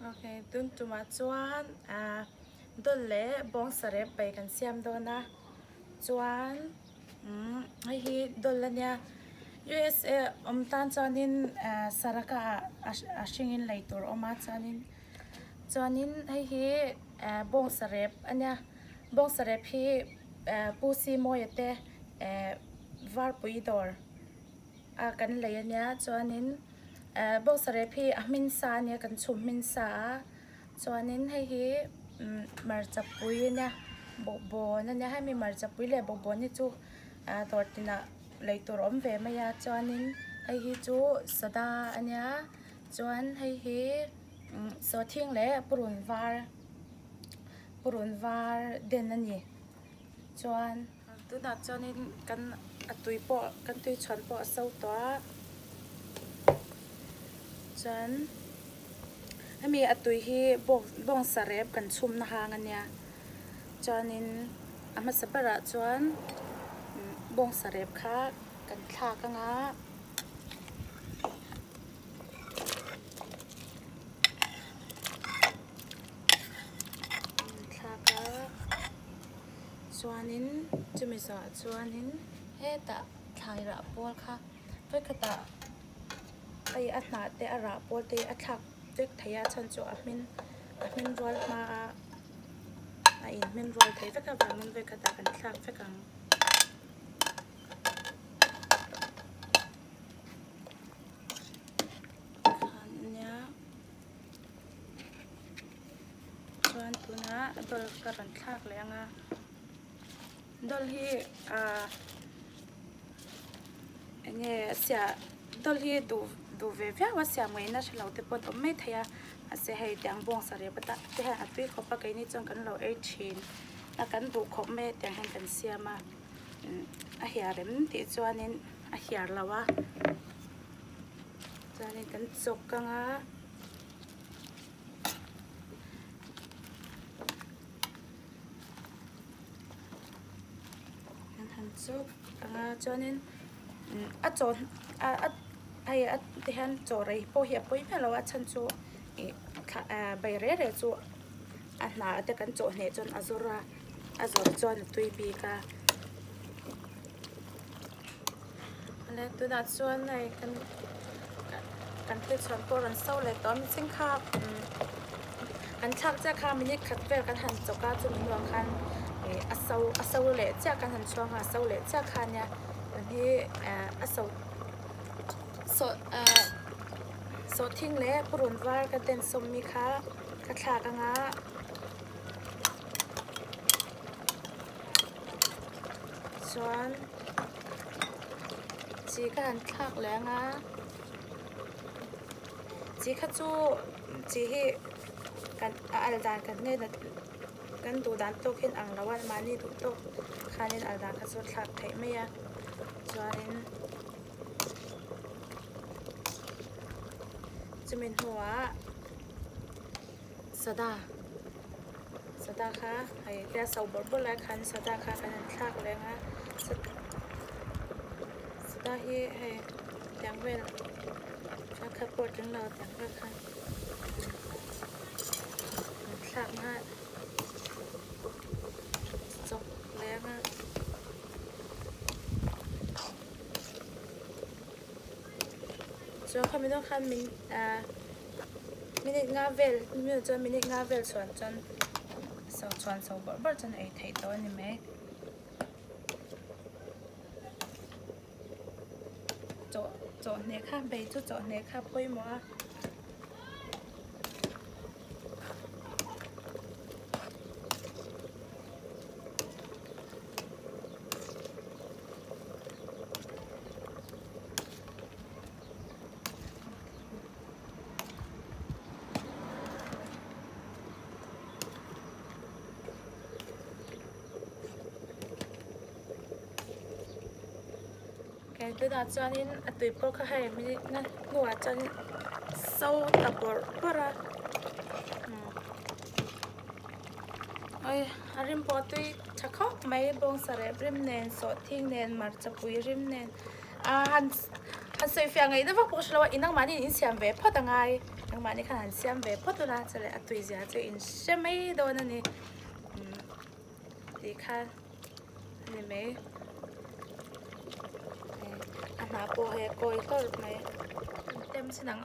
Okay, tun tuma chuan dol le bong sarep pai kan siam do na chuan hei hi dol la nia USA tan chuanin saraka a hringin leitur oma chuanin hei hi bong sarep ania bong sarep hi pusi moyate var pui dor a kan lei ania chuanin bong sarep hi a min sa nia kan chum min sa chuanin hei hi marchapui nia bo na nia hai mi marchapui le bo ni chu tortina leitur om ve maya chuanin hei hi chu sada ania chuan hei hi so thing le purun var den ani chuan tu na chuanin kan atui po kan tui chhan po so to chuan ami atui hi bong sarep kan chum na hang ania chuanin ama sabara chuan bong sarep kha kan thla ka nga chuanin chumi sa chuanin heta thaira pol kha toi khata ai atna te ara pol te athak tek thaya chan chu amin rol ma a in min rol thai veka min ve khata kan thlak vekang ania chuan tuna dol ka kan thlak le anga dol hi nge sia dol hi du ve vya wa sia mai na shalo te pot om mai thaya ase hei tiang bong sare bata te ha atui khopa kai ni chong kan lo e thin na kan du khop me tiang han kan sia ma a hiarem ti chuanin a hiar lawa chuanin kan chok ka nga chok anga chuanin a chon ai a te han chorei po hi poi phelo a chan chu bai re chu a na te kan cho ne chon azor chon tui bi ka ale tu da chuan nei kan te chon po ran so le tom sing kha kan thak cha kha mi ni khat vel kan han choka chu min lo khan asau le cha kan han chuang asau le cha khan ya hi asau so thing le purun var ka ten som mi kha ka thla ka nga chuan chi ka han thak le nga chi kha chu chi hi kan al dan kan ne da kan du dan to khin ang lawan mani du to khanin al dan ka chu thak thai me ya chuanin chumin huwa sada kha hai te sau bor la khan sada kha kan thak le nga sada hi hai yang vel kha kha por jang la tang kha khan thak nga chok le nga cho kami dong khan min minute nga vel mi cho minute nga vel chuan so bor chon ai thai to ni me cho ne kha be chu cho ne kha poi mo tu da chuanin atui po kha hai mi na nuwa chan so tapor para ai harim po tui thakho mai bong sare rim nen so thing nen mar chapui rim nen han soi fia ngai da va po shlo inang mani in siam ve phatangai thằng bạn này khả năng xem về phốt tôi là sẽ lại tùy giá cho in xem mấy đôi này thì khăn này mấy anh nào bộ hè coi tôi mấy tem xin nắng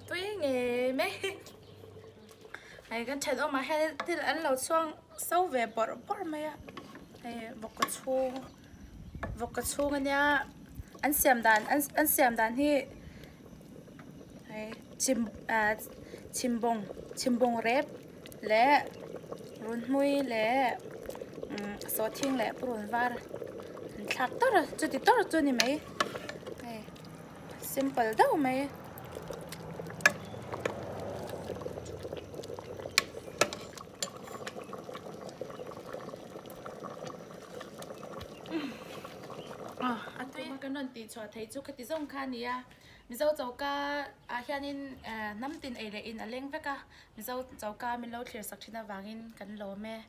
tôi nghe mấy này cái chuyện mà hay thì là anh lâu xong sau về bỏ mấy này vọc cái chu cái nha anh xem đàn thì chim bông rep lẽ run mui lẽ số thiên lẽ run var thắt tao cho ni mấy simple đâu mấy tôi mà cái nón tì cho thấy chú cái tí giống khăn nè mình dâu ca hiện in nắm tin ấy là in ở lên với cả mình dâu ca mình lâu clear sắc trên vàng in cắn lỗ mẹ